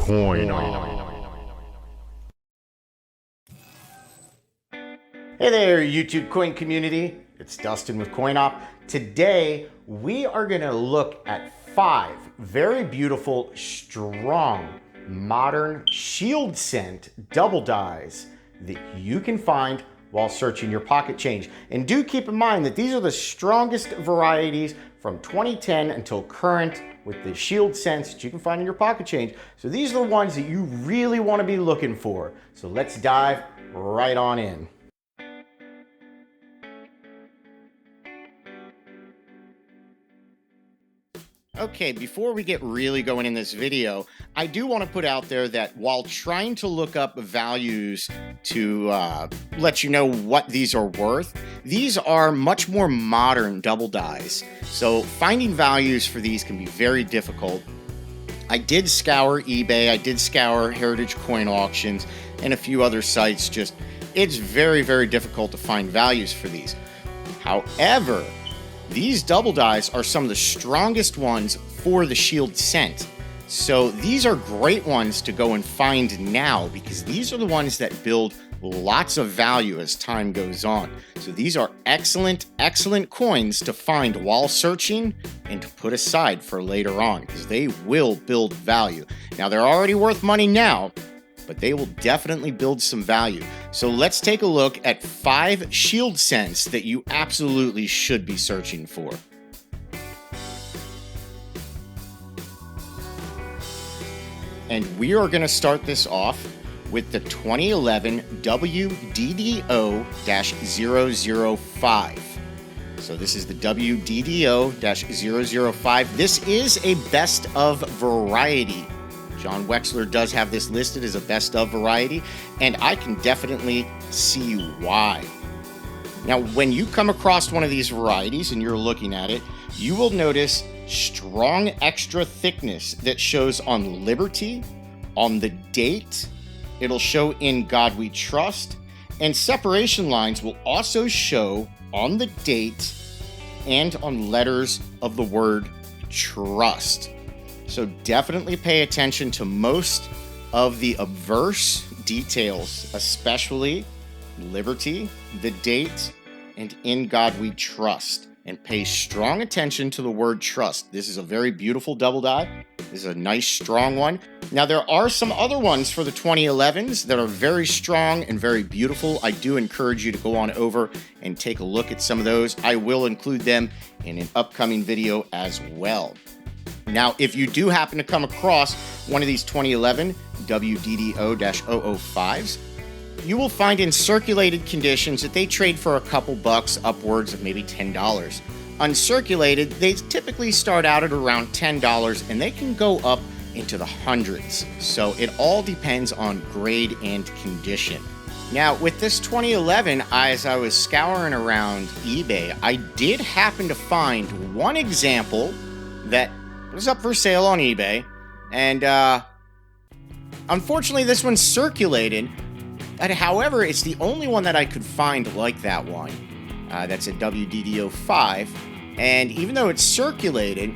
Coin. Hey there, YouTube coin community. It's Dustin with CoinOp. Today, we are gonna look at 5 very beautiful, strong, modern shield cent double dies that you can find while searching your pocket change. And do keep in mind that these are the strongest varieties from 2010 until current with the shield cents that you can find in your pocket change. So these are the ones that you really wanna be looking for. So let's dive right on in. Okay, before we get really going in this video, I do want to put out there that while trying to look up values to let you know what these are worth, these are much more modern double dies. So finding values for these can be very difficult. I did scour eBay, I did scour Heritage Coin Auctions, and a few other sites. It's very, very difficult to find values for these. However, these double dies are some of the strongest ones for the shield cent. So these are great ones to go and find now because these are the ones that build lots of value as time goes on. So these are excellent, excellent coins to find while searching and to put aside for later on because they will build value. Now they're already worth money now, but they will definitely build some value. So let's take a look at 5 shield cents that you absolutely should be searching for. And we are going to start this off with the 2011 WDDO-005. So this is the WDDO-005. This is a best of variety. John Wexler does have this listed as a best of variety, and I can definitely see why. Now, when you come across one of these varieties and you're looking at it, you will notice strong extra thickness that shows on Liberty, on the date, it'll show In God We Trust, and separation lines will also show on the date and on letters of the word trust. So definitely pay attention to most of the obverse details, especially Liberty, the date, and In God We Trust. And pay strong attention to the word trust. This is a very beautiful double die. This is a nice, strong one. Now, there are some other ones for the 2011s that are very strong and very beautiful. I do encourage you to go on over and take a look at some of those. I will include them in an upcoming video as well. Now, if you do happen to come across one of these 2011 WDDO-005s, you will find in circulated conditions that they trade for a couple bucks, upwards of maybe $10. Uncirculated, they typically start out at around $10 and they can go up into the hundreds. So it all depends on grade and condition. Now, with this 2011, as I was scouring around eBay, I did happen to find one example that was up for sale on eBay, and unfortunately this one's circulated, but however it's the only one that I could find like that one. That's a WDDO5, and even though it's circulated,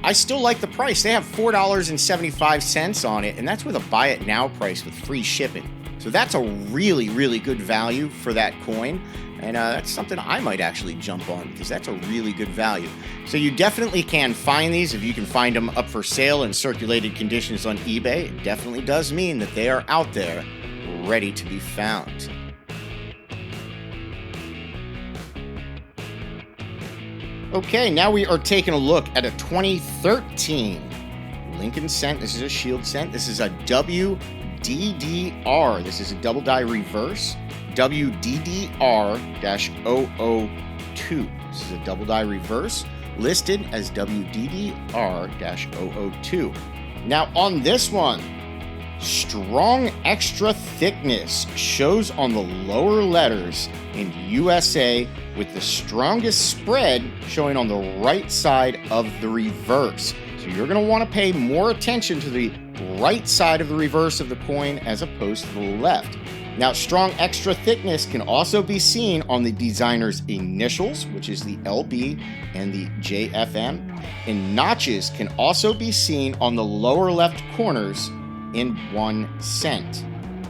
I still like the price. They have $4.75 on it, and that's with a buy it now price with free shipping. So that's a really, really good value for that coin. And that's something I might actually jump on because that's a really good value. So you definitely can find these. If you can find them up for sale in circulated conditions on eBay, it definitely does mean that they are out there ready to be found. Okay, now we are taking a look at a 2013 Lincoln cent. This is a shield cent. This is a WDDR. This is a double die reverse. WDDR-002. This is a double die reverse listed as WDDR-002. Now on this one, strong extra thickness shows on the lower letters in USA with the strongest spread showing on the right side of the reverse. So you're going to want to pay more attention to the right side of the reverse of the coin as opposed to the left. Now, strong extra thickness can also be seen on the designer's initials, which is the LB and the JFM, and notches can also be seen on the lower left corners in 1 cent.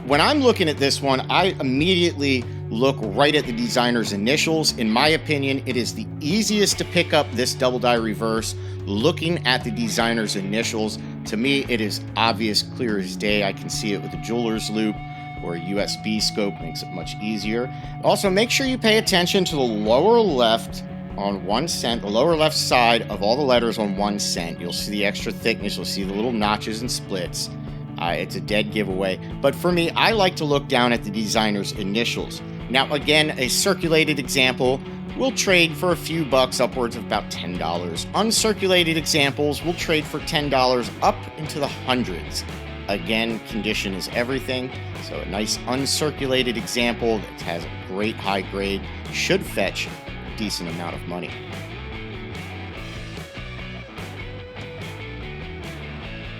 When I'm looking at this one, I immediately look right at the designer's initials. In my opinion, it is the easiest to pick up this double die reverse looking at the designer's initials. To me, it is obvious, clear as day. I can see it with a jeweler's loop or a USB scope, makes it much easier. Also, make sure you pay attention to the lower left on 1 cent, the lower left side of all the letters on 1 cent. You'll see the extra thickness, you'll see the little notches and splits. It's a dead giveaway. But for me, I like to look down at the designer's initials. Now, again, a circulated example will trade for a few bucks, upwards of about $10. Uncirculated examples will trade for $10 up into the hundreds. Again, condition is everything. So a nice uncirculated example that has a great high grade should fetch a decent amount of money.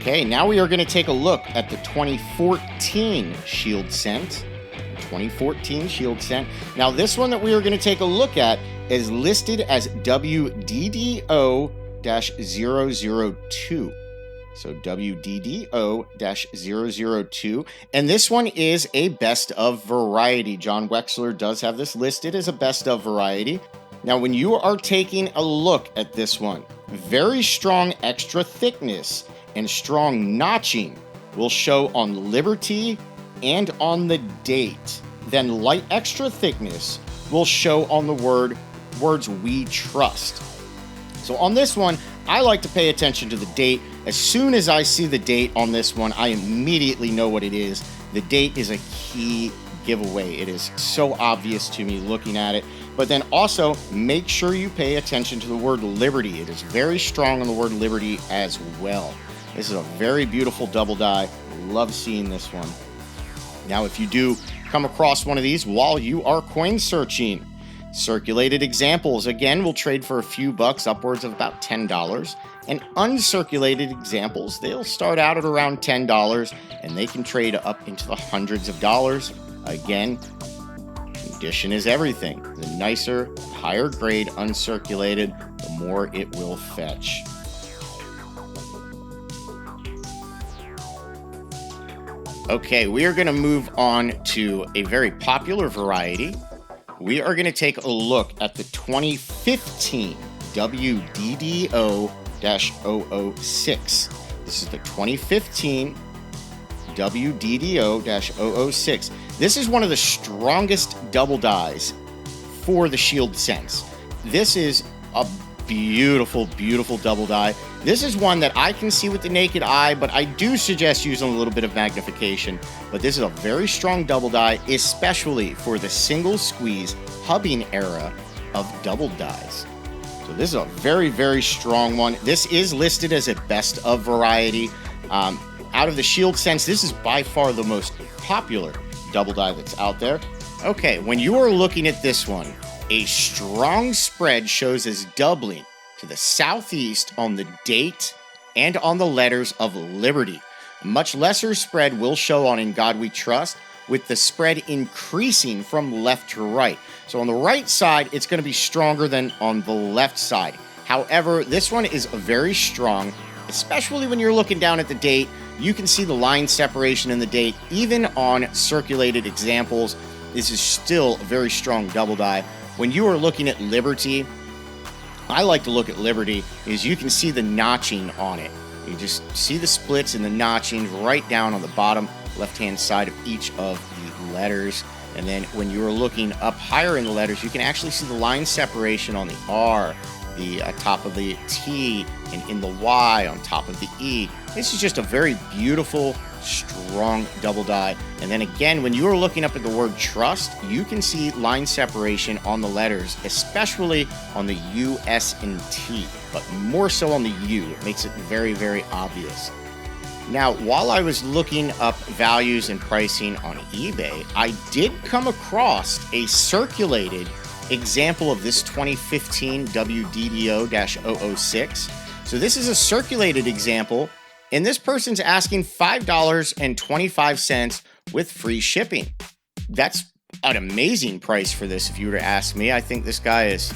Okay, now we are going to take a look at the 2014 Shield Cent. 2014 Shield Cent. Now, this one that we are going to take a look at is listed as WDDO-002. So WDDO-002. And this one is a best of variety. John Wexler does have this listed as a best of variety. Now, when you are taking a look at this one, very strong extra thickness and strong notching will show on Liberty and on the date. Then light extra thickness will show on the words "we trust." So on this one, I like to pay attention to the date. As soon as I see the date on this one, I immediately know what it is. The date is a key giveaway. It is so obvious to me looking at it. But then also make sure you pay attention to the word Liberty. It is very strong on the word Liberty as well. This is a very beautiful double die. Love seeing this one. Now, if you do come across one of these while you are coin searching, circulated examples, again, will trade for a few bucks, upwards of about $10. And uncirculated examples, they'll start out at around $10, and they can trade up into the hundreds of dollars. Again, condition is everything. The nicer, higher grade uncirculated, the more it will fetch. Okay, we are going to move on to a very popular variety. We are going to take a look at the 2015 WDDO-006. This is the 2015 WDDO-006. This is one of the strongest double dies for the Shield Cents. This is a beautiful, beautiful double die. This is one that I can see with the naked eye, but I do suggest using a little bit of magnification. But this is a very strong double die, especially for the single squeeze hubbing era of double dies. So this is a very, very strong one. This is listed as a best of variety. Out of the Shield Cents, this is by far the most popular double die that's out there. Okay, when you are looking at this one, a strong spread shows as doubling to the southeast on the date and on the letters of Liberty. A much lesser spread will show on In God We Trust, with the spread increasing from left to right. So on the right side, it's going to be stronger than on the left side. However, this one is very strong, especially when you're looking down at the date. You can see the line separation in the date, even on circulated examples. This is still a very strong double die. When you are looking at Liberty, I like to look at Liberty because you can see the notching on it. You just see the splits and the notching right down on the bottom left-hand side of each of the letters. And then when you are looking up higher in the letters, you can actually see the line separation on the R, the top of the T, and in the Y on top of the E. This is just a very beautiful, strong double die. And then again, when you are looking up at the word trust, you can see line separation on the letters, especially on the U, S, and T, but more so on the U. It makes it very, very obvious. Now, while I was looking up values and pricing on eBay, I did come across a circulated example of this 2015 WDDO-006. So this is a circulated example, and this person's asking $5.25 with free shipping. That's an amazing price for this, if you were to ask me. I think this guy is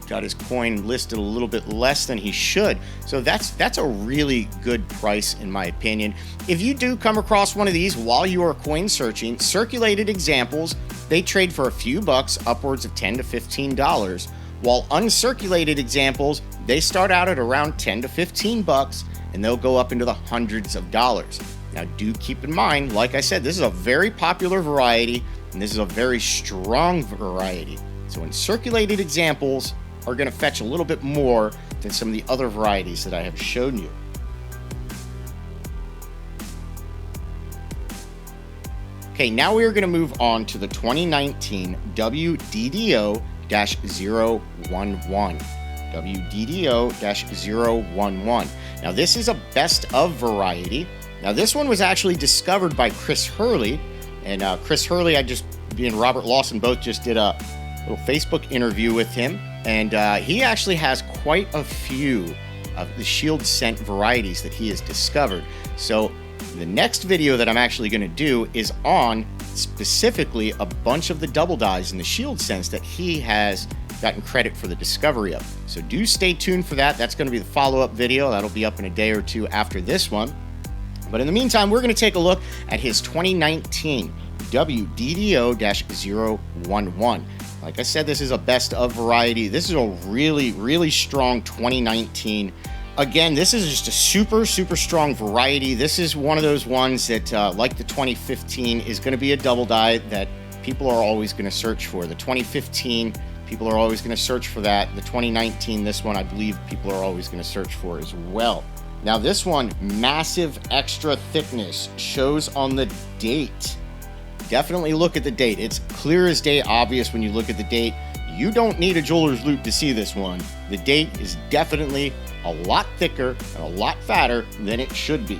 got his coin listed a little bit less than he should. So that's a really good price in my opinion. If you do come across one of these while you are coin searching, circulated examples, they trade for a few bucks, upwards of $10 to $15, while uncirculated examples, they start out at around $10 to $15 and they'll go up into the hundreds of dollars. Now do keep in mind, like I said, this is a very popular variety and this is a very strong variety. So uncirculated examples are going to fetch a little bit more than some of the other varieties that I have shown you. Okay, now we are going to move on to the 2019 WDDO-011. WDDO-011. Now this is a best of variety. Now this one was actually discovered by Chris Hurley, and Chris Hurley, me and Robert Lawson both just did a little Facebook interview with him, and he actually has quite a few of the shield scent varieties that he has discovered. So the next video that I'm actually going to do is on specifically a bunch of the double dyes and the shield scents that he has gotten credit for the discovery of. So do stay tuned for that. That's going to be the follow-up video. That'll be up in a day or two after this one. But in the meantime, we're going to take a look at his 2019 WDDO-011. Like I said, this is a best of variety. This is a really, really strong 2019. Again, this is just a super, super strong variety. This is one of those ones that, like the 2015, is going to be a double dye that people are always going to search for. The 2015, people are always going to search for that. The 2019, this one, I believe people are always going to search for as well. Now this one, massive extra thickness, shows on the date. Definitely look at the date. It's clear as day obvious when you look at the date. You don't need a jeweler's loupe to see this one. The date is definitely a lot thicker and a lot fatter than it should be.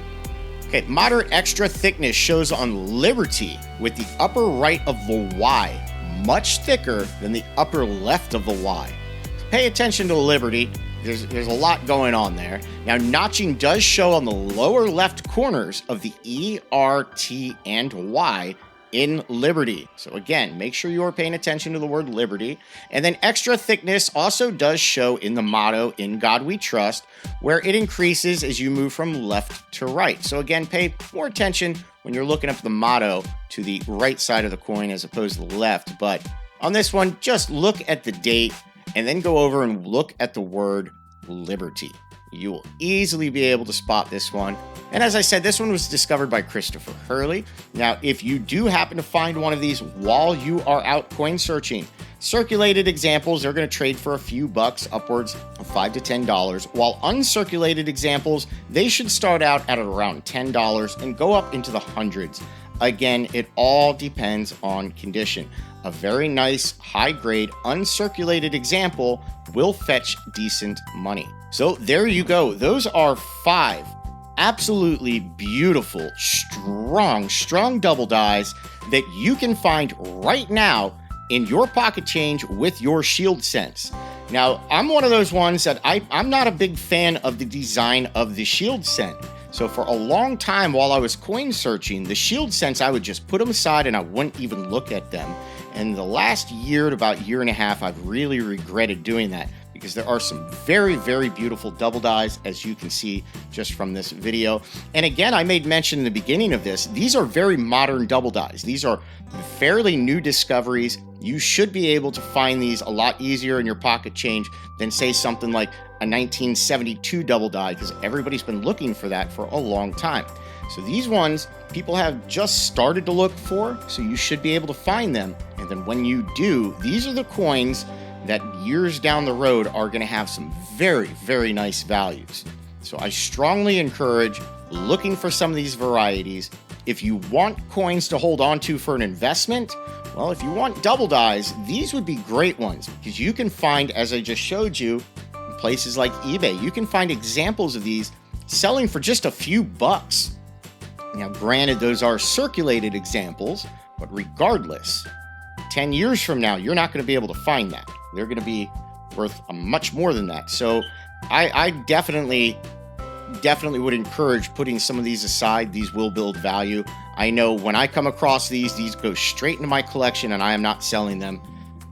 Okay, moderate extra thickness shows on Liberty with the upper right of the Y much thicker than the upper left of the Y. So pay attention to Liberty. There's a lot going on there. Now, notching does show on the lower left corners of the E, R, T, and Y in Liberty. So again, make sure you're paying attention to the word Liberty. And then extra thickness also does show in the motto, "In God We Trust," where it increases as you move from left to right. So again, pay more attention when you're looking up the motto to the right side of the coin as opposed to the left. But on this one, just look at the date and then go over and look at the word Liberty. You will easily be able to spot this one. And as I said, this one was discovered by Christopher Hurley. Now, if you do happen to find one of these while you are out coin searching, circulated examples are going to trade for a few bucks, upwards of $5 to $10, while uncirculated examples, they should start out at around $10 and go up into the hundreds. Again, it all depends on condition. A very nice, high-grade, uncirculated example will fetch decent money. So there you go. Those are 5 absolutely beautiful, strong double dyes that you can find right now in your pocket change with your shield scents. Now, I'm one of those ones that I'm not a big fan of the design of the shield scent. So for a long time while I was coin searching, the shield scents, I would just put them aside and I wouldn't even look at them. And the last year to about year and a half, I've really regretted doing that because there are some very, very beautiful double dyes, as you can see just from this video. And again, I made mention in the beginning of this, these are very modern double dyes. These are fairly new discoveries. You should be able to find these a lot easier in your pocket change than say something like a 1972 double dye, because everybody's been looking for that for a long time. So these ones, people have just started to look for, so you should be able to find them. And then when you do, these are the coins that years down the road are going to have some very, very nice values. So I strongly encourage looking for some of these varieties. If you want coins to hold on to for an investment, well, if you want double dyes, these would be great ones because you can find, as I just showed you, in places like eBay, you can find examples of these selling for just a few bucks. Now, granted, those are circulated examples, but regardless, 10 years from now, you're not going to be able to find that. They're going to be worth much more than that. So I definitely would encourage putting some of these aside. These will build value. I know when I come across these go straight into my collection and I am not selling them.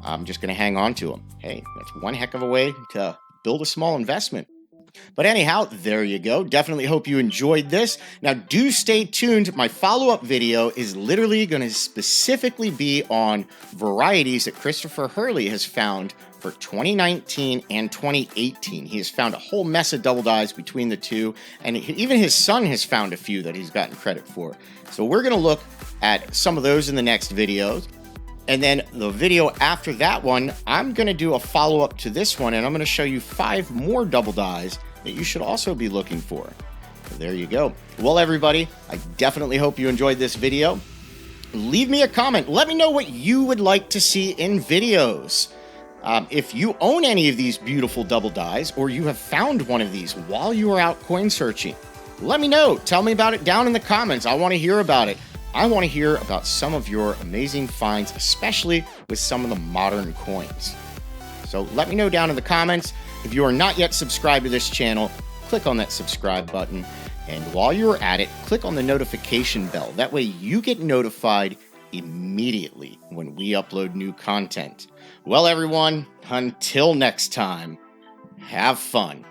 I'm just going to hang on to them. Hey, that's one heck of a way to build a small investment. But anyhow, there you go. Definitely hope you enjoyed this. Now, do stay tuned. My follow-up video is literally going to specifically be on varieties that Christopher Hurley has found for 2019 and 2018. He has found a whole mess of double dies between the two, and even his son has found a few that he's gotten credit for. So we're going to look at some of those in the next videos. And then the video after that one, I'm going to do a follow-up to this one, and I'm going to show you 5 more double dies that you should also be looking for. So there you go. Well, everybody, I definitely hope you enjoyed this video. Leave me a comment. Let me know what you would like to see in videos. If you own any of these beautiful double dies, or you have found one of these while you are out coin searching, let me know. Tell me about it down in the comments. I want to hear about it. I want to hear about some of your amazing finds, especially with some of the modern coins. So let me know down in the comments. If you are not yet subscribed to this channel, click on that subscribe button. And while you're at it, click on the notification bell. That way you get notified immediately when we upload new content. Well, everyone, until next time, have fun.